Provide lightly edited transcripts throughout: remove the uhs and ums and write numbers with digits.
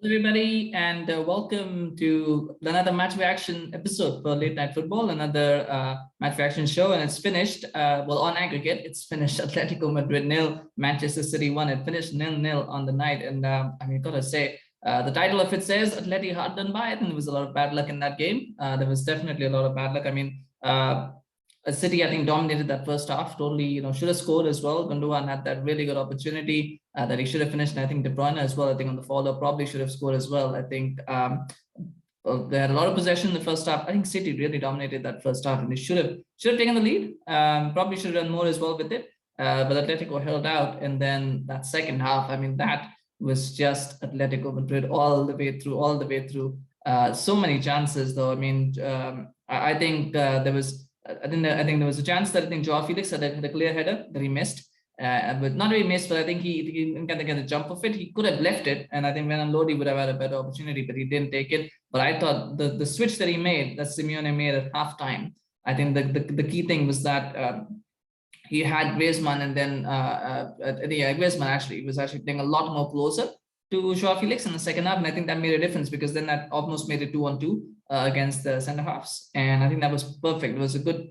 everybody, and welcome to another match reaction episode for Late Night Football, another match reaction show. And it's finished, well, on aggregate, it's finished Atletico Madrid nil, Manchester City 1. It finished 0-0 on the night. And I mean, gotta say, the title of it says Atleti hard done by. I think there was a lot of bad luck in that game. There was definitely a lot of bad luck. I mean, City, I think, dominated that first half. Totally, should have scored as well. Gundogan had that really good opportunity that he should have finished. And I think De Bruyne as well, I think on the follow probably should have scored as well. I think they had a lot of possession in the first half. I think City really dominated that first half, and they should have taken the lead. Probably should have done more as well with it. But Atletico held out, and then that second half, I mean, that was just Atletico Madrid all the way through. So many chances, though. I mean, I think there was. I think there was a chance that I think Joao Felix had a clear header that he missed, but not really missed. But I think he didn't get the jump of it. He could have left it, and I think Lodi would have had a better opportunity, but he didn't take it. But I thought the switch that he made, that Simeone made at halftime, I think the key thing was that he had Griezmann, and then Griezmann actually was playing a lot more closer to Joao Felix in the second half, and I think that made a difference because then that almost made it 2-on-2 against the centre halves, and I think that was perfect. It was a good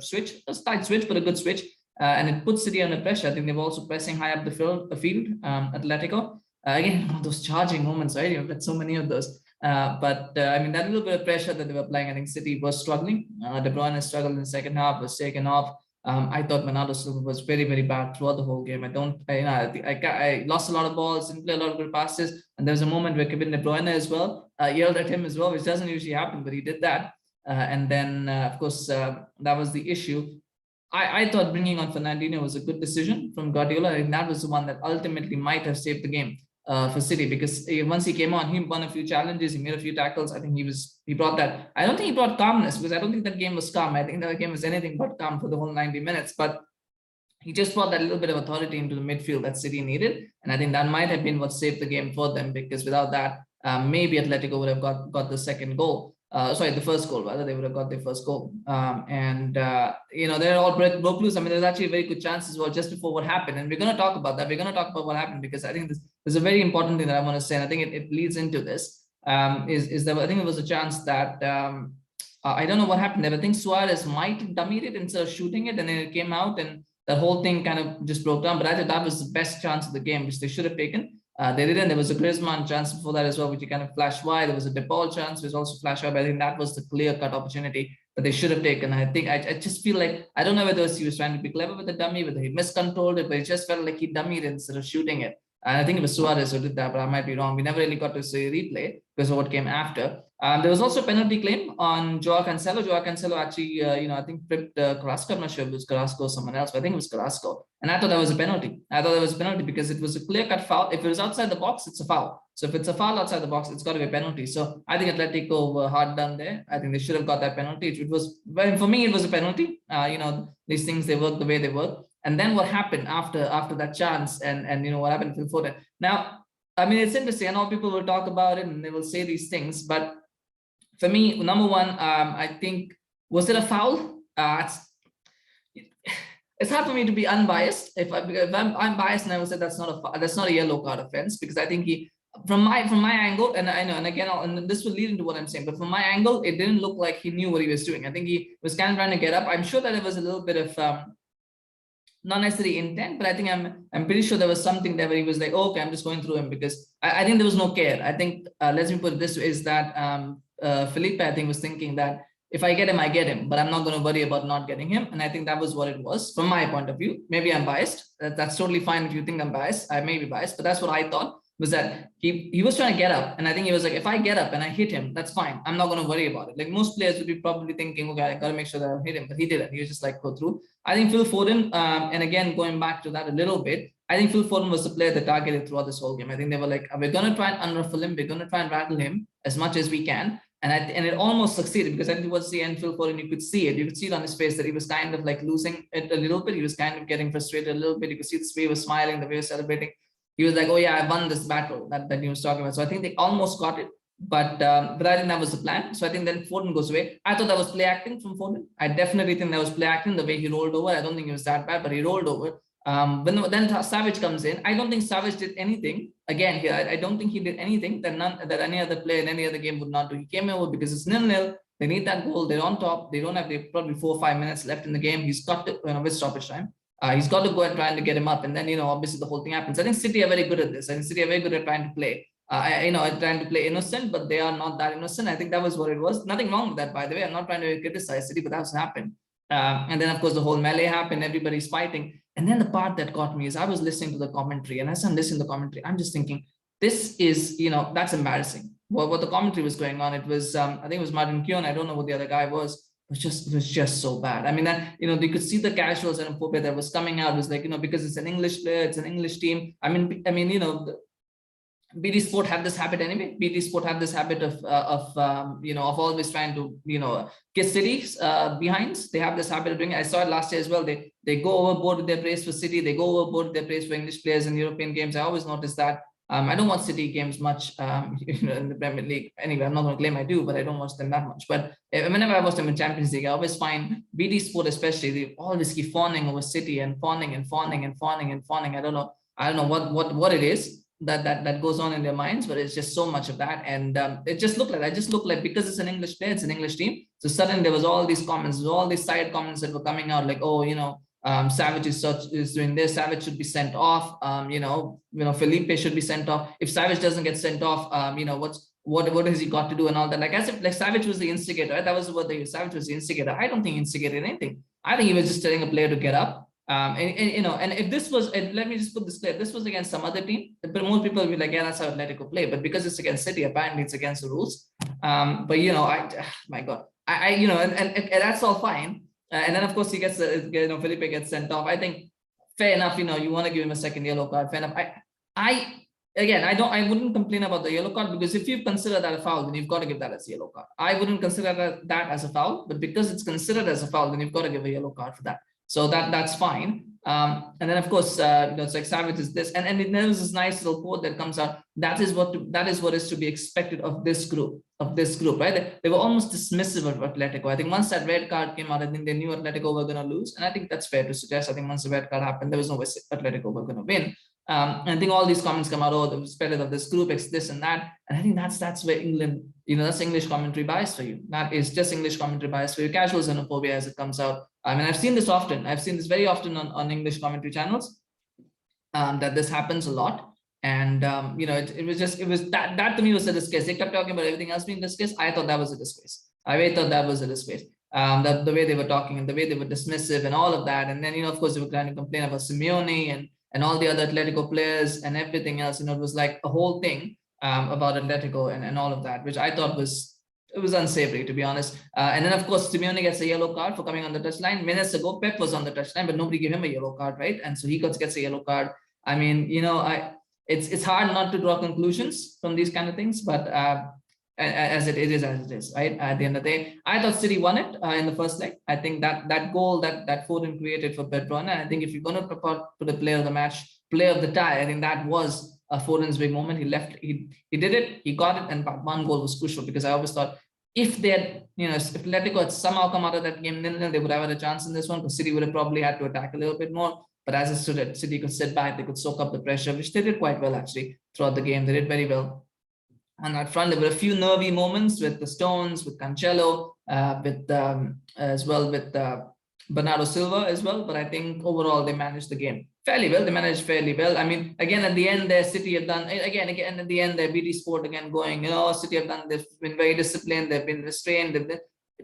switch, a tight switch, but a good switch, and it put City under pressure. I think they were also pressing high up the field. Atletico again, one of those charging moments, right? You've got so many of those. But I mean, that little bit of pressure that they were applying, I think City was struggling. De Bruyne struggled in the second half, was taken off. I thought Bernardo was very, very bad throughout the whole game. I lost a lot of balls, didn't play a lot of good passes, and there was a moment where Kevin De Bruyne as well yelled at him as well, which doesn't usually happen, but he did that. And then, of course, that was the issue. I thought bringing on Fernandinho was a good decision from Guardiola, and that was the one that ultimately might have saved the game for City, because once he came on, he won a few challenges, he made a few tackles. I think he brought that. I don't think he brought calmness, because I don't think that game was calm. I think that game was anything but calm for the whole 90 minutes. But he just brought that little bit of authority into the midfield that City needed, and I think that might have been what saved the game for them, because without that, maybe Atletico would have got the second goal. The first goal, rather. They would have got their first goal. They're all broke loose. I mean, there's actually a very good chance as well just before what happened. And we're going to talk about that. We're going to talk about what happened, because I think there's a very important thing that I want to say, and I think it leads into this, is that I think it was a chance that, I don't know what happened there, but I think Suarez might have dummied it instead of shooting it, and then it came out, and that whole thing kind of just broke down. But I think that was the best chance of the game, which they should have taken. They didn't. There was a Griezmann chance before that as well, which he kind of flashed wide. There was a De Paul chance, which also flashed wide. But I think that was the clear-cut opportunity that they should have taken. I think I just feel like, I don't know whether he was trying to be clever with the dummy, whether he miscontrolled it, but it just felt like he dummied it instead of shooting it. And I think it was Suarez who did that, but I might be wrong. We never really got to see a replay because of what came after. There was also a penalty claim on Joao Cancelo. Joao Cancelo actually, I think tripped Carrasco. I'm not sure if it was Carrasco or someone else, but I think it was Carrasco. And I thought that was a penalty. Because it was a clear-cut foul. If it was outside the box, it's a foul. So if it's a foul outside the box, it's got to be a penalty. So I think Atletico were hard done there. I think they should have got that penalty. It was, well, for me, it was a penalty. These things, they work the way they work. And then what happened after that chance, and what happened to Foden. Now, I mean, it's interesting. I know people will talk about it and they will say these things, but for me, number one, I think, was it a foul? It's hard for me to be unbiased. If I'm biased, and I will say that's not a yellow card offense, because I think he, from my angle, and I know, and again, and this will lead into what I'm saying, but from my angle, it didn't look like he knew what he was doing. I think he was kind of trying to get up. I'm sure that it was a little bit of not necessarily intent, but I think I'm pretty sure there was something there where he was like, oh, okay, I'm just going through him, because I think there was no care. I think, let me put it this way, is that Felipe, I think, was thinking that if I get him, I get him, but I'm not going to worry about not getting him. And I think that was what it was from my point of view. Maybe I'm biased. That's totally fine if you think I'm biased. I may be biased, but that's what I thought, was that he was trying to get up. And I think he was like, if I get up and I hit him, that's fine. I'm not going to worry about it. Like most players would be probably thinking, okay, I got to make sure that I hit him, but he didn't. He was just like, go through. I think Phil Foden, and again, going back to that a little bit, I think Phil Foden was the player that targeted throughout this whole game. I think they were like, we're going to try and unruffle him. We're going to try and rattle him as much as we can. And it almost succeeded, because I think towards the end, Phil Foden, you could see it. You could see it on his face that he was kind of like losing it a little bit. He was kind of getting frustrated a little bit. You could see the way he was smiling, the way he was celebrating. He was like, oh yeah, I won this battle that he was talking about. So I think they almost got it. But I think that was the plan. So I think then Foden goes away. I thought that was play acting from Foden. I definitely think that was play acting, the way he rolled over. I don't think it was that bad, but he rolled over. Then Savic comes in. I don't think Savic did anything. Again, here I don't think he did anything that any other player in any other game would not do. He came over because it's 0-0. They need that goal. They're on top. They don't have probably 4 or 5 minutes left in the game. He's got to with stoppage time. He's got to go and try to get him up, and then obviously the whole thing happens. I think City are very good at this. I think City are very good at trying to play. Trying to play innocent, but they are not that innocent. I think that was what it was. Nothing wrong with that, by the way. I'm not trying to criticize City, but that's what happened. And then, of course, the whole melee happened. Everybody's fighting. And then the part that got me is I was listening to the commentary, and as I'm listening to the commentary, I'm just thinking, this is, that's embarrassing. What the commentary was going on, it was, I think it was Martin Cunha. I don't know what the other guy was. It was just so bad. I mean, that, they could see the casuals and Pope that was coming out. It was like, because it's an English player, it's an English team. I mean, BT Sport have this habit anyway. BT Sport have this habit of always trying to get City behinds. They have this habit of doing it. I saw it last year as well. They go overboard with their praise for City. They go overboard with their praise for English players in European games. I always notice that. I don't watch City games much in the Premier League. Anyway, I'm not going to claim I do, but I don't watch them that much. But whenever I watch them in Champions League, I always find BT Sport especially, they always keep fawning over City and fawning and fawning and fawning and fawning. I don't know what it is that goes on in their minds, but it's just so much of that. And it just looked like because it's an English player, it's an English team. So suddenly there was all these comments, all these side comments that were coming out like, Savic is doing this. Savic should be sent off. Felipe should be sent off. If Savic doesn't get sent off, what has he got to do and all that? Like as if like Savic was the instigator. Right? That was what they Savic was the instigator. I don't think he instigated anything. I think he was just telling a player to get up. And if this was, let me just put this clear, if this was against some other team, but most people will be like, yeah, that's how Atletico play. But because it's against City, apparently it's against the rules. But my God, and that's all fine. And then of course he gets, Felipe gets sent off. I think fair enough. You want to give him a second yellow card. Fair enough. I wouldn't complain about the yellow card because if you consider that a foul, then you've got to give that as a yellow card. I wouldn't consider that as a foul, but because it's considered as a foul, then you've got to give a yellow card for that. So that's fine. And then of course, it's like Savic is this, and there was this nice little quote that comes out. That is what is to be expected of this group, right? They were almost dismissive of Atletico. I think once that red card came out, I think they knew Atletico were going to lose, and I think that's fair to suggest. I think once the red card happened, there was no way Atletico were going to win. And I think all these comments come out, the spirit of this group, it's this and that. And I think that's where England, that's English commentary bias for you. That is just English commentary bias for you. Casual xenophobia as it comes out. I mean, I've seen this often. I've seen this very often on English commentary channels, that this happens a lot. And, it was that to me was a disgrace. They kept talking about everything else being disgrace. I thought that was a disgrace. I really thought that was a disgrace. That the way they were talking and the way they were dismissive and all of that. And then, of course, they were trying to complain about Simeone and all the other Atletico players and everything else. It was like a whole thing about Atletico and all of that, which I thought was unsavory, to be honest. And then, of course, Simeone gets a yellow card for coming on the touchline. Minutes ago, Pep was on the touchline, but nobody gave him a yellow card, right? And so he gets a yellow card. I mean, it's hard not to draw conclusions from these kind of things, but as it is, right? At the end of the day, I thought City won it in the first leg. I think that goal that Foden created for Bernardo, and I think if you're going to put a player of the match, player of the tie, I think that was Foden's big moment. He did it, he got it, and one goal was crucial because I always thought if they had, if Atletico had somehow come out of that game 0-0, they would have had a chance in this one because City would have probably had to attack a little bit more. But as it stood, City could sit back, they could soak up the pressure, which they did quite well actually throughout the game. They did very well. On that front, there were a few nervy moments with the Stones, with Cancelo, as well with Bernardo Silva as well. But I think overall they managed the game fairly well. They managed fairly well. I mean, again, at the end, their City have done again at the end, their BT Sport again going. City have done. They've been very disciplined. They've been restrained.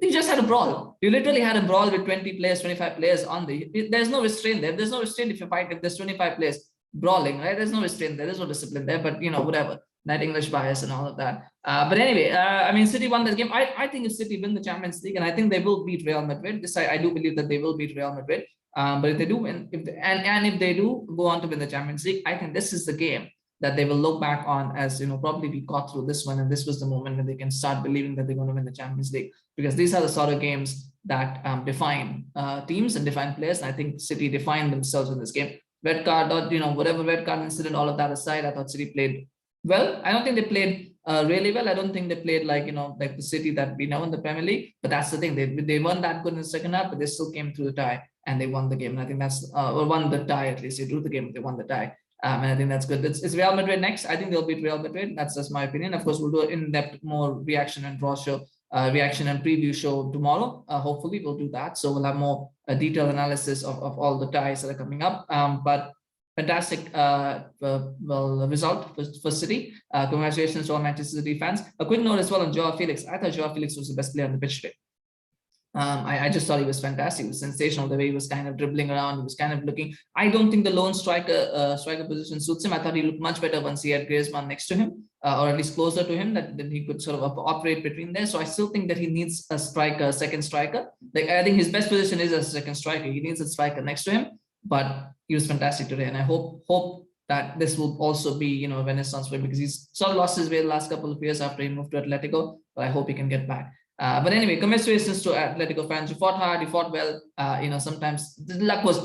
They just had a brawl. You literally had a brawl with 20 players, 25 players on there's no restraint there. There's no restraint if you fight. If there's 25 players brawling, right? There's no restraint there. There's no discipline there. But whatever. That English bias and all of that. But anyway, I mean, City won this game. I think if City win the Champions League, and I think they will beat Real Madrid. I do believe that they will beat Real Madrid. But if they do win, if they do go on to win the Champions League, I think this is the game that they will look back on as, probably we got through this one, and this was the moment that they can start believing that they're going to win the Champions League, because these are the sort of games that define teams and define players. And I think City defined themselves in this game. Red card, whatever red card incident, all of that aside, I thought City played well. I don't think they played really well. I don't think they played like the City that we know in the Premier Leak. But that's the thing. They weren't that good in the second half, but they still came through the tie. and they won the game. And I think that's or won the tie at least. They drew the game, they won the tie. And I think that's good. It's Real Madrid next. I think they'll beat Real Madrid. That's just my opinion. Of course, we'll do an in-depth more reaction and draw show, reaction and preview show tomorrow. Hopefully, we'll do that. So we'll have more detailed analysis of all the ties that are coming up. But fantastic result for City. Congratulations to all Manchester City fans. A quick note as well on Joao Felix. I thought Joao Felix was the best player on the pitch today. I just thought he was fantastic. He was sensational the way he was kind of dribbling around. He was kind of looking. I don't think the lone striker position suits him. I thought he looked much better once he had Griezmann next to him, or at least closer to him, that he could sort of operate between there. So I still think that he needs a striker, second striker. Like I think his best position is as a second striker. He needs a striker next to him, but he was fantastic today, and I hope that this will also be a renaissance for him, because he's sort of lost his way the last couple of years after he moved to Atletico. But I hope he can get back. But anyway, congratulations to Atletico fans. You fought hard, you fought well. Sometimes the luck was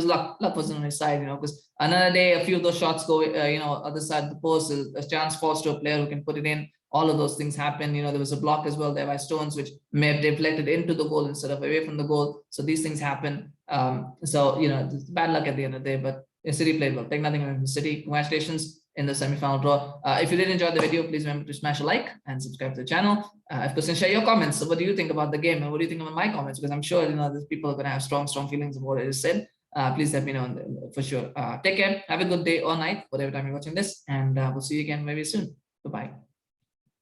luck wasn't on his side, because another day a few of those shots go, other side of the post, a chance falls to a player who can put it in. All of those things happen. There was a block as well there by Stones, which may have deflected into the goal instead of away from the goal. So these things happen. It's bad luck at the end of the day, but City played well. Take nothing away from City. Congratulations in the semi-final draw. If you did enjoy the video, please remember to smash a like and subscribe to the channel. Of course, and share your comments. So what do you think about the game, and what do you think about my comments? Because I'm sure there's people are going to have strong feelings about what I just said. Please let me know for sure. Take care. Have a good day or night, whatever time you're watching this, and we'll see you again very soon. Bye-bye.